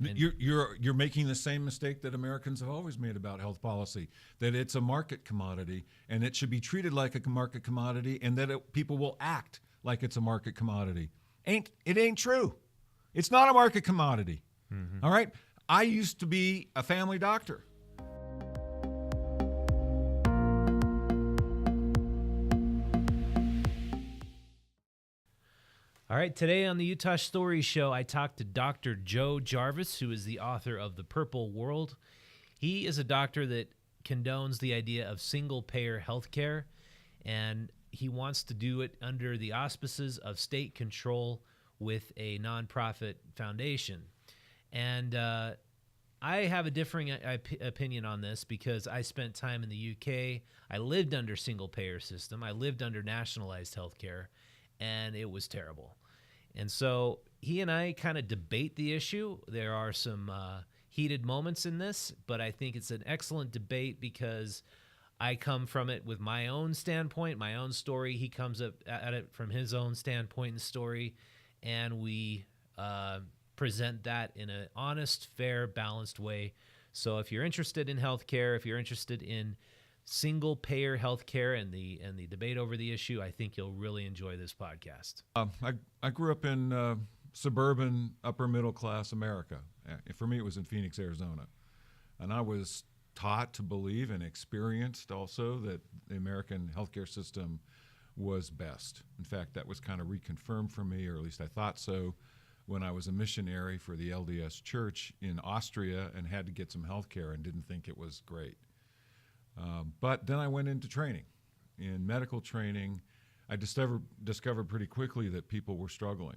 And You're making the same mistake that Americans have always made about health policy, that it's a market commodity and it should be treated like a market commodity, and that people will act like it's a market commodity. It ain't true. It's not a market commodity. Mm-hmm. All right? I used to be a family doctor. All right, today on the Utah Story Show, I talked to Dr. Joe Jarvis, who is the author of The Purple World. He is a doctor that condones the idea of single-payer healthcare, and he wants to do it under the auspices of state control with a nonprofit foundation. And I have a differing opinion on this because I spent time in the UK. I lived under single-payer system. I lived under nationalized healthcare, and it was terrible. And so he and I kind of debate the issue. There are some heated moments in this, but I think it's an excellent debate because I come from it with my own standpoint, my own story. He comes up at it from his own standpoint and story, and we present that in an honest, fair, balanced way. So if you're interested in healthcare, if you're interested in single-payer healthcare and the debate over the issue, I think you'll really enjoy this podcast. I grew up in suburban, upper-middle-class America. For me, it was in Phoenix, Arizona. And I was taught to believe and experienced also that the American healthcare system was best. In fact, that was kind of reconfirmed for me, or at least I thought so, when I was a missionary for the LDS Church in Austria and had to get some healthcare and didn't think it was great. But then I went into training. In medical training, I discovered pretty quickly that people were struggling.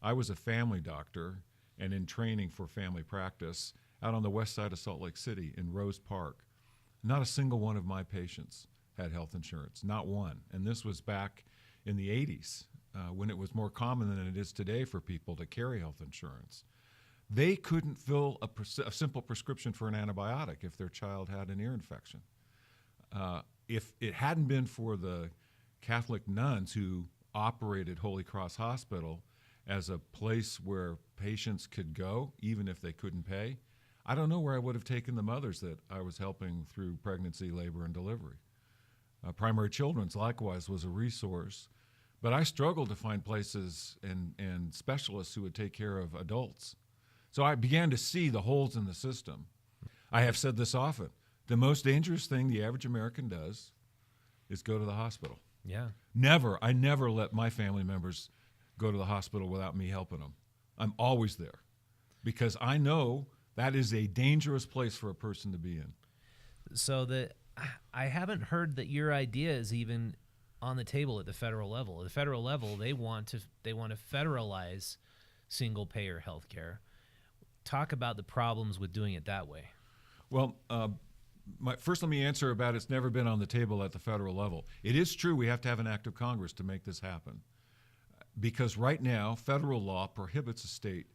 I was a family doctor and in training for family practice out on the west side of Salt Lake City in Rose Park. Not a single one of my patients had health insurance, not one. And this was back in the 80s when it was more common than it is today for people to carry health insurance. They couldn't fill a simple prescription for an antibiotic if their child had an ear infection. If it hadn't been for the Catholic nuns who operated Holy Cross Hospital as a place where patients could go, even if they couldn't pay, I don't know where I would have taken the mothers that I was helping through pregnancy, labor, and delivery. Primary Children's, likewise, was a resource, but I struggled to find places and specialists who would take care of adults. So I began to see the holes in the system. I have said this often. The most dangerous thing the average American does is go to the hospital. Yeah. I never let my family members go to the hospital without me helping them. I'm always there because I know that is a dangerous place for a person to be in. So I haven't heard that your idea is even on the table at the federal level. At the federal level, they want to federalize single-payer healthcare. Talk about the problems with doing it that way. Well, first let me answer about it's never been on the table at the federal level. It is true we have to have an act of Congress to make this happen. Because right now, federal law prohibits a state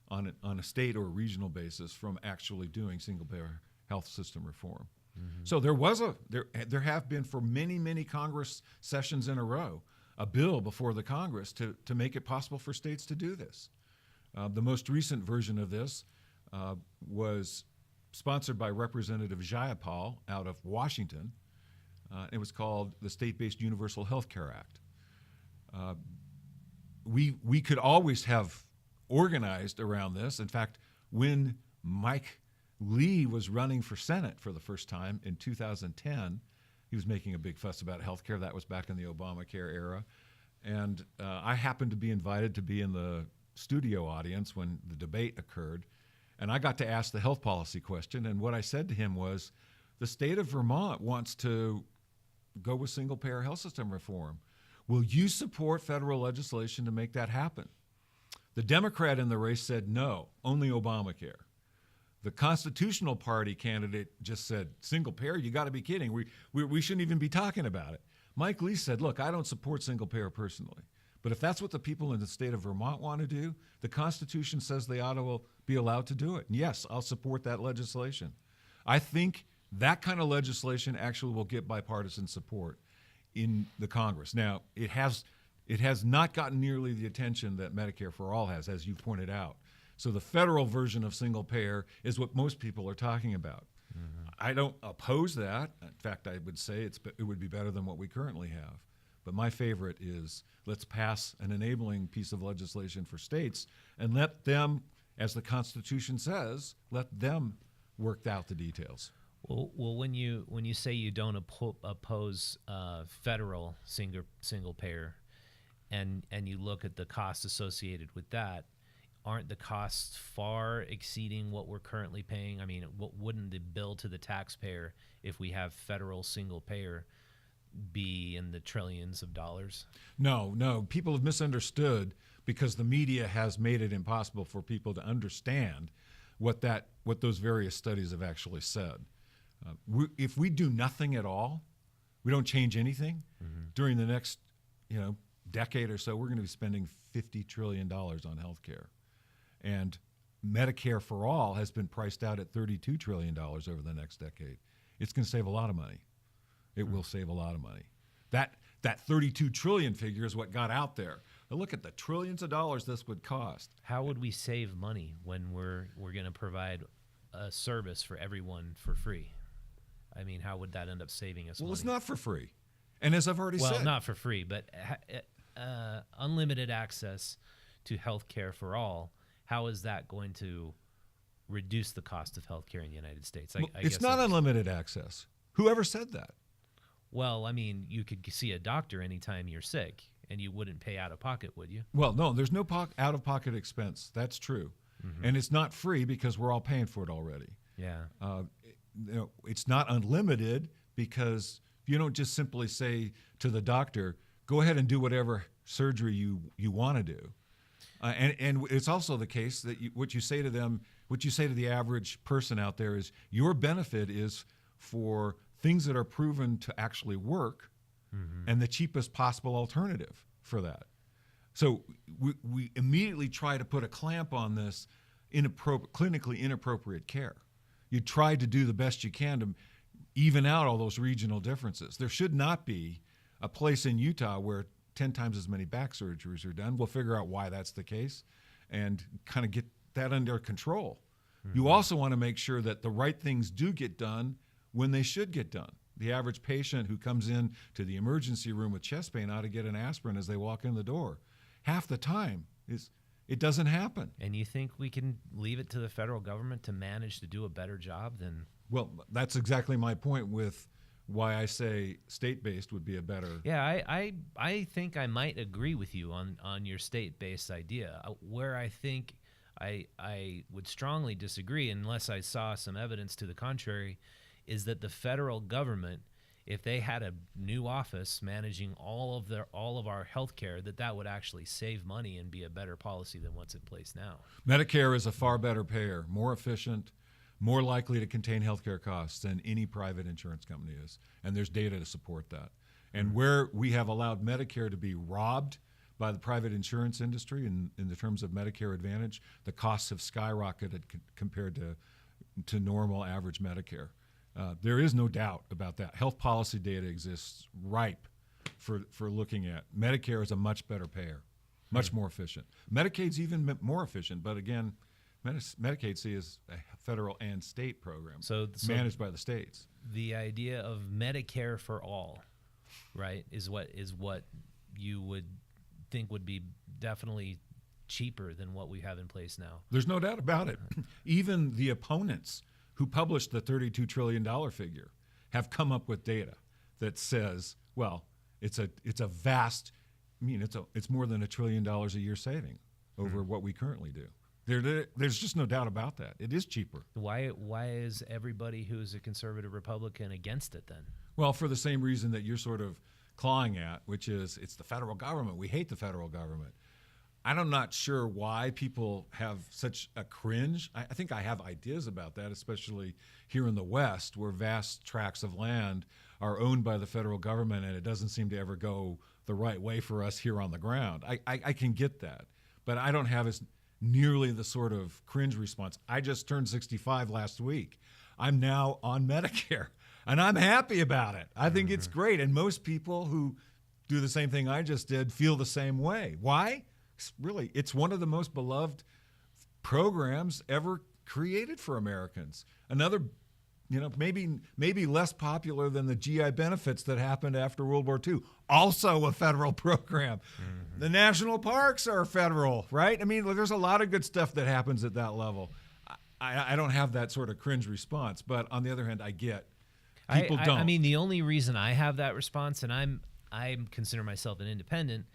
on a state or regional basis from actually doing single-payer health system reform. Mm-hmm. So there have been for many, many Congress sessions in a row, a bill before the Congress to make it possible for states to do this. The most recent version of this was sponsored by Representative Jayapal out of Washington. It was called the State-Based Universal Health Care Act. We could always have organized around this. In fact, when Mike Lee was running for Senate for the first time in 2010, he was making a big fuss about health care. That was back in the Obamacare era. And I happened to be invited to be in the studio audience when the debate occurred. And I got to ask the health policy question. And what I said to him was, the state of Vermont wants to go with single-payer health system reform. Will you support federal legislation to make that happen? The Democrat in the race said no, only Obamacare. The Constitutional Party candidate just said, single-payer, you got to be kidding. We shouldn't even be talking about it. Mike Lee said, look, I don't support single-payer personally. But if that's what the people in the state of Vermont want to do, the Constitution says they ought to be allowed to do it. And yes, I'll support that legislation. I think that kind of legislation actually will get bipartisan support in the Congress. Now, it has not gotten nearly the attention that Medicare for All has, as you pointed out. So the federal version of single payer is what most people are talking about. I don't oppose that. In fact, I would say it would be better than what we currently have. But my favorite is let's pass an enabling piece of legislation for states and let them, as the Constitution says, let them work out the details. Well, when you say you don't oppose federal single payer, and you look at the costs associated with that, aren't the costs far exceeding what we're currently paying? I mean, what wouldn't the bill to the taxpayer if we have federal single payer be in the trillions of dollars? No. People have misunderstood because the media has made it impossible for people to understand what those various studies have actually said. If we do nothing at all, we don't change anything, during the next decade or so, we're going to be spending $50 trillion on healthcare. And Medicare for all has been priced out at $32 trillion over the next decade. It's going to save a lot of money. It will save a lot of money. That 32 trillion figure is what got out there. Now look at the trillions of dollars this would cost. How would we save money when we're going to provide a service for everyone for free? I mean, how would that end up saving us money? Well, it's not for free. And as I've already said. Well, not for free, but unlimited access to health care for all, how is that going to reduce the cost of health care in the United States? It's not unlimited access. Whoever said that? Well, I mean, you could see a doctor anytime you're sick, and you wouldn't pay out of pocket, would you? Well, no, there's no out-of-pocket expense. That's true. And it's not free because we're all paying for it already. Yeah. It's not unlimited because you don't just simply say to the doctor, go ahead and do whatever surgery you want to do. And it's also the case that what you say to the average person out there is your benefit is for things that are proven to actually work and the cheapest possible alternative for that. So we immediately try to put a clamp on this clinically inappropriate care. You try to do the best you can to even out all those regional differences. There should not be a place in Utah where 10 times as many back surgeries are done. We'll figure out why that's the case and kind of get that under control. You also want to make sure that the right things do get done when they should get done. The average patient who comes in to the emergency room with chest pain ought to get an aspirin as they walk in the door. Half the time it doesn't happen. And you think we can leave it to the federal government to manage to do a better job than? Well, that's exactly my point with why I say state-based would be a better. Yeah, I think I might agree with you on your state-based idea. Where I think I would strongly disagree, unless I saw some evidence to the contrary, is that the federal government, if they had a new office managing all of our health care, that would actually save money and be a better policy than what's in place now. Medicare is a far better payer, more efficient, more likely to contain healthcare costs than any private insurance company is. And there's data to support that. And where we have allowed Medicare to be robbed by the private insurance industry in the terms of Medicare Advantage, the costs have skyrocketed compared to normal average Medicare. There is no doubt about that. Health policy data exists ripe for looking at. Medicare is a much better payer, much more efficient. Medicaid's even more efficient, but again, Medicaid is a federal and state program managed by the states. The idea of Medicare for all, right, is what you would think would be definitely cheaper than what we have in place now. There's no doubt about it. Even the opponents who published the $32 trillion figure have come up with data that says, well, it's a vast, it's more than $1 trillion a year saving over what we currently do. There's just no doubt about that. It is cheaper. Why is everybody who's a conservative Republican against it then? Well, for the same reason that you're sort of clawing at, which is it's the federal government. We hate the federal government. I'm not sure why people have such a cringe. I think I have ideas about that, especially here in the West, where vast tracts of land are owned by the federal government, and it doesn't seem to ever go the right way for us here on the ground. I can get that, but I don't have as nearly the sort of cringe response. I just turned 65 last week. I'm now on Medicare, and I'm happy about it. I think it's great, and most people who do the same thing I just did feel the same way. Why? Really, it's one of the most beloved programs ever created for Americans. Another, maybe less popular than the GI benefits that happened after World War II. Also a federal program. Mm-hmm. The national parks are federal, right? I mean, there's a lot of good stuff that happens at that level. I don't have that sort of cringe response, but on the other hand, I get people don't. I mean, the only reason I have that response, and I consider myself an independent,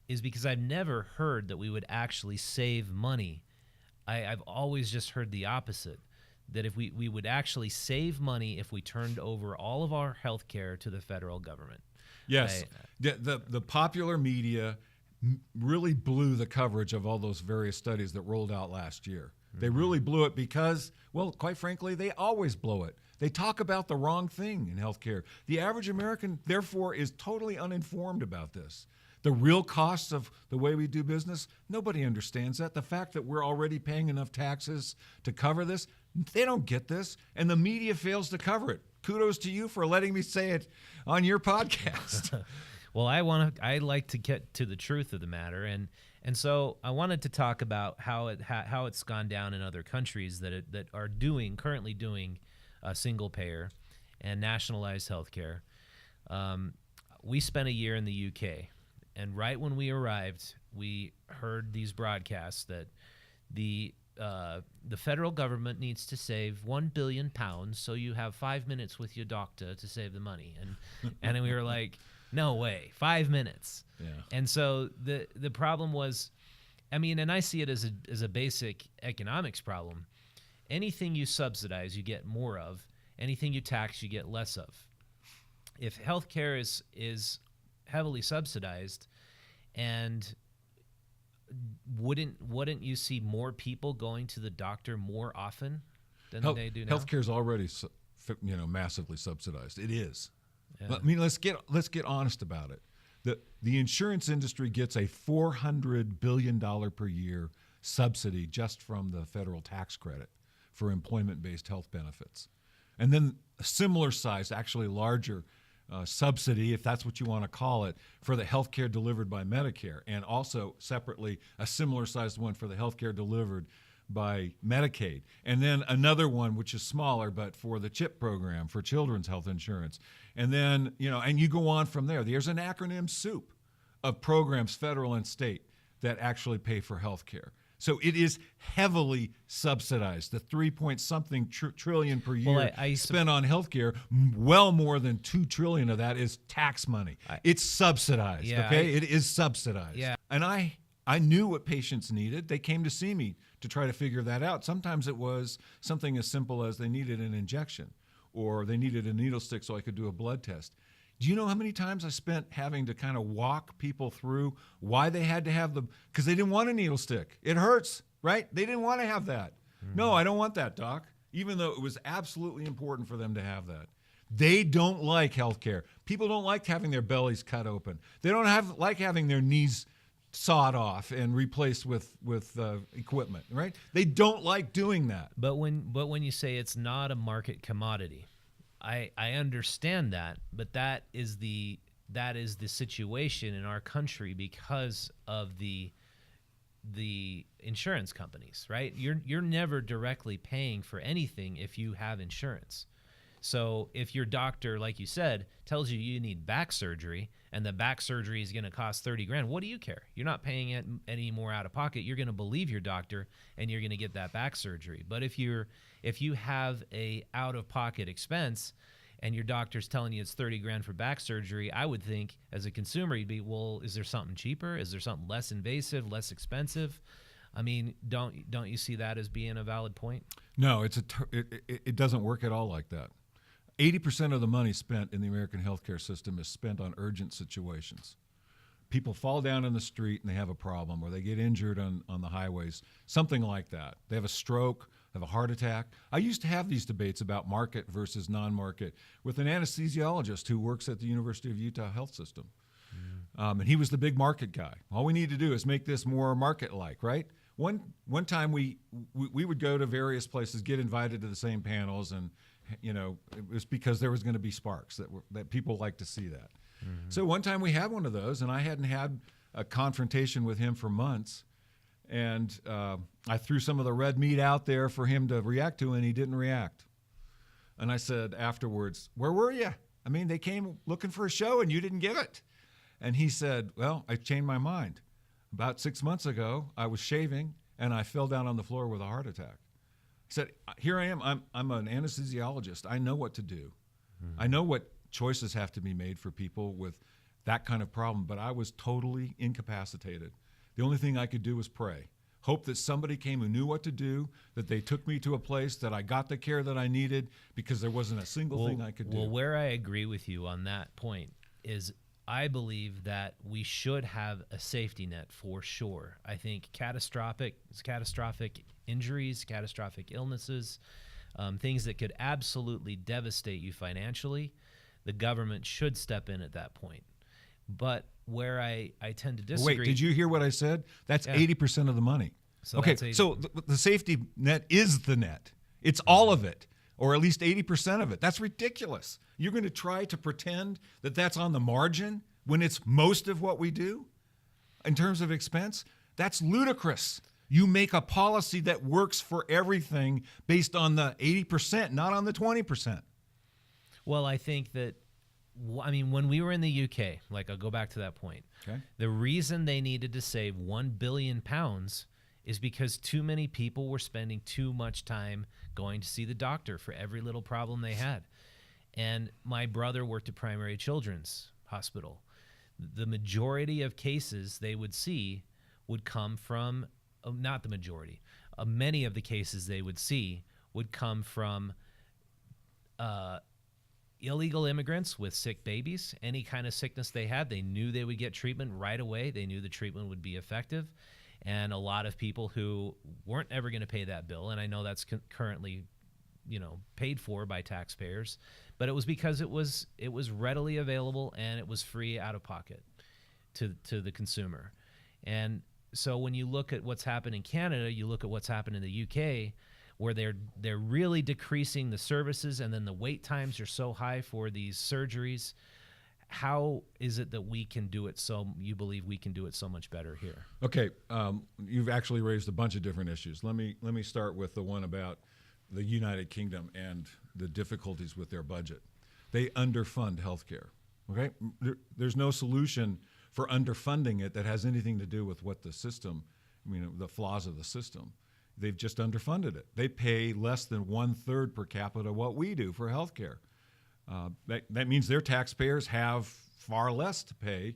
is because I've never heard that we would actually save money. I've always just heard the opposite, that if we would actually save money if we turned over all of our health care to the federal government. Yes. The popular media really blew the coverage of all those various studies that rolled out last year. Mm-hmm. They really blew it because, well, quite frankly, they always blow it. They talk about the wrong thing in healthcare. The average American, therefore, is totally uninformed about this. The real costs of the way we do business, nobody understands that. The fact that we're already paying enough taxes to cover this, they don't get this, and the media fails to cover it. Kudos to you for letting me say it on your podcast. Well, I like to get to the truth of the matter, and so I wanted to talk about how it's gone down in other countries that are currently doing single payer and nationalized healthcare. We spent a year in the UK, and right when we arrived, we heard these broadcasts that the federal government needs to save £1 billion, so you have 5 minutes with your doctor to save the money, and we were like, no way, 5 minutes. Yeah. And so the problem was, I mean, and I see it as a basic economics problem. Anything you subsidize, you get more of. Anything you tax, you get less of. If healthcare is heavily subsidized, and wouldn't you see more people going to the doctor more often than they do now? Healthcare is already massively subsidized. It is. Yeah. I mean, let's get honest about it. The insurance industry gets a $400 billion per year subsidy just from the federal tax credit for employment-based health benefits. And then a similar size, actually larger subsidy, if that's what you want to call it, for the health care delivered by Medicare, and also separately a similar sized one for the health care delivered by Medicaid. And then another one, which is smaller, but for the CHIP program for children's health insurance. And then, and you go on from there. There's an acronym soup of programs, federal and state, that actually pay for health care. So it is heavily subsidized. The 3-point-something trillion per year spent on healthcare, well more than $2 trillion of that is tax money. It's subsidized. Yeah, okay, it is subsidized. Yeah. And I knew what patients needed. They came to see me to try to figure that out. Sometimes it was something as simple as they needed an injection, or they needed a needle stick so I could do a blood test. Do you know how many times I spent having to kind of walk people through why they had to have because they didn't want a needle stick. It hurts, right? They didn't want to have that. Mm-hmm. No, I don't want that, doc, even though it was absolutely important for them to have that. They don't like healthcare. People don't like having their bellies cut open. They don't like having their knees sawed off and replaced with equipment, right? They don't like doing that. But when you say it's not a market commodity, I understand that, but that is the situation in our country because of the insurance companies, right? You're never directly paying for anything if you have insurance. So if your doctor, like you said, tells you need back surgery and the back surgery is going to cost $30,000, what do you care? You're not paying it any more out of pocket. You're going to believe your doctor and you're going to get that back surgery. But if you have a out of pocket expense and your doctor's telling you it's $30,000 for back surgery, I would think as a consumer you'd be, well, is there something cheaper? Is there something less invasive, less expensive? I mean, don't you see that as being a valid point? No, it doesn't work at all like that. 80% of the money spent in the American healthcare system is spent on urgent situations. People fall down in the street and they have a problem, or they get injured on the highways, something like that. They have a stroke, have a heart attack. I used to have these debates about market versus non-market with an anesthesiologist who works at the University of Utah Health System. And he was the big market guy. All we need to do is make this more market-like, right? One time we would go to various places, get invited to the same panels, and it was because there was going to be sparks that people like to see that. Mm-hmm. So one time we had one of those, and I hadn't had a confrontation with him for months, And I threw some of the red meat out there for him to react to, and he didn't react. And I said afterwards, "Where were you? I mean, they came looking for a show and you didn't give it." And he said, "Well, I changed my mind. About 6 months ago, I was shaving and I fell down on the floor with a heart attack." He said, "Here I am. I'm an anesthesiologist. I know what to do. I know what choices have to be made for people with that kind of problem, but I was totally incapacitated. The only thing I could do was pray. Hope that somebody came who knew what to do, that they took me to a place that I got the care that I needed because there wasn't a single thing I could do." Well, where I agree with you on that point is I believe that we should have a safety net for sure. I think catastrophic injuries, catastrophic illnesses, things that could absolutely devastate you financially, the government should step in at that point. But where I tend to disagree. Wait, did you hear what I said? That's 80% of the money. So okay, that's so the safety net is the net. It's all of it, or at least 80% of it. That's ridiculous. You're going to try to pretend that that's on the margin when it's most of what we do in terms of expense? That's ludicrous. You make a policy that works for everything based on the 80%, not on the 20%. Well, I think that, I mean, when we were in the UK, like I'll go back to that point, Okay. the reason they needed to save £1 billion is because too many people were spending too much time going to see the doctor for every little problem they had. And my brother worked at Primary Children's Hospital. The majority of cases they would see would come from, not the majority, many of the cases they would see would come from illegal immigrants with sick babies. Any kind of sickness they had, they knew they would get treatment right away. They knew the treatment would be effective. And a lot of people who weren't ever going to pay that bill, and I know that's currently, paid for by taxpayers, but it was because it was readily available and it was free out of pocket to the consumer. And so when you look at what's happened in Canada, you look at what's happened in the UK, where they're really decreasing the services, and then the wait times are so high for these surgeries. How is it that we can do it you believe we can do it so much better here? Okay, you've actually raised a bunch of different issues. Let me start with the one about the United Kingdom and the difficulties with their budget. They underfund healthcare. Okay, there's no solution for underfunding it that has anything to do with what the system, the flaws of the system. They've just underfunded it. They pay less than 1/3 per capita what we do for healthcare. That means their taxpayers have far less to pay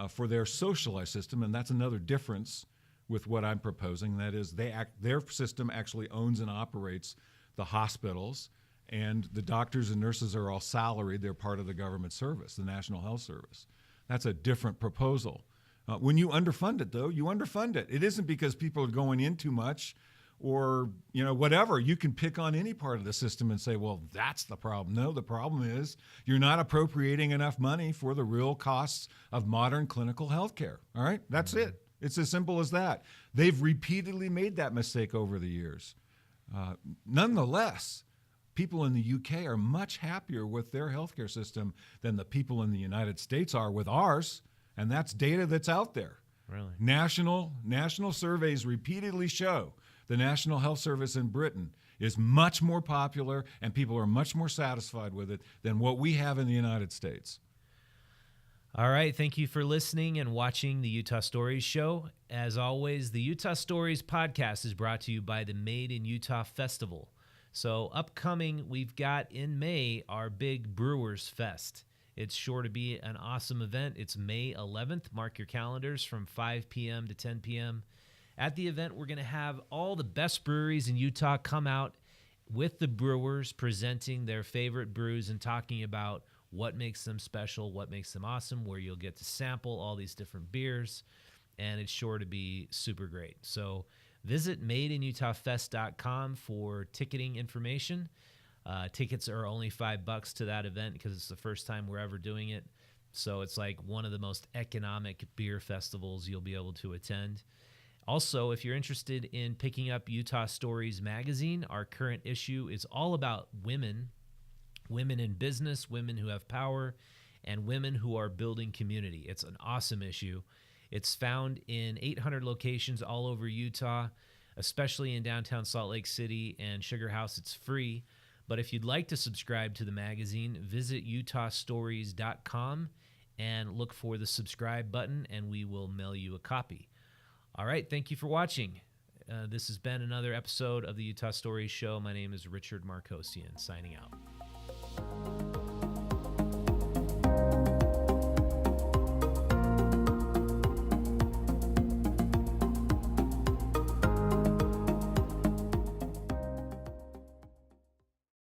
for their socialized system, and that's another difference with what I'm proposing. That is, their system actually owns and operates the hospitals, and the doctors and nurses are all salaried. They're part of the government service, the National Health Service. That's a different proposal. When you underfund it, though, you underfund it. It isn't because people are going in too much or whatever. You can pick on any part of the system and say, well, that's the problem. No, the problem is you're not appropriating enough money for the real costs of modern clinical health care. All right? That's it. It's as simple as that. They've repeatedly made that mistake over the years. Nonetheless, people in the UK are much happier with their healthcare system than the people in the United States are with ours, and that's data that's out there. Really? National surveys repeatedly show the National Health Service in Britain is much more popular and people are much more satisfied with it than what we have in the United States. All right. Thank you for listening and watching the Utah Stories Show. As always, the Utah Stories podcast is brought to you by the Made in Utah Festival. So upcoming, we've got in May our big Brewers Fest. It's sure to be an awesome event. It's May 11th. Mark your calendars from 5 p.m. to 10 p.m. At the event, we're going to have all the best breweries in Utah come out with the brewers presenting their favorite brews and talking about what makes them special, what makes them awesome, where you'll get to sample all these different beers, and it's sure to be super great. So visit madeinutahfest.com for ticketing information. Tickets are only $5 to that event because it's the first time we're ever doing it. So it's like one of the most economic beer festivals you'll be able to attend. Also, if you're interested in picking up Utah Stories magazine, our current issue is all about women in business, women who have power, and women who are building community. It's an awesome issue. It's found in 800 locations all over Utah, especially in downtown Salt Lake City and Sugar House. It's free. But if you'd like to subscribe to the magazine, visit utahstories.com and look for the subscribe button, and we will mail you a copy. All right, thank you for watching. This has been another episode of the Utah Stories Show. My name is Richard Marcosian, signing out.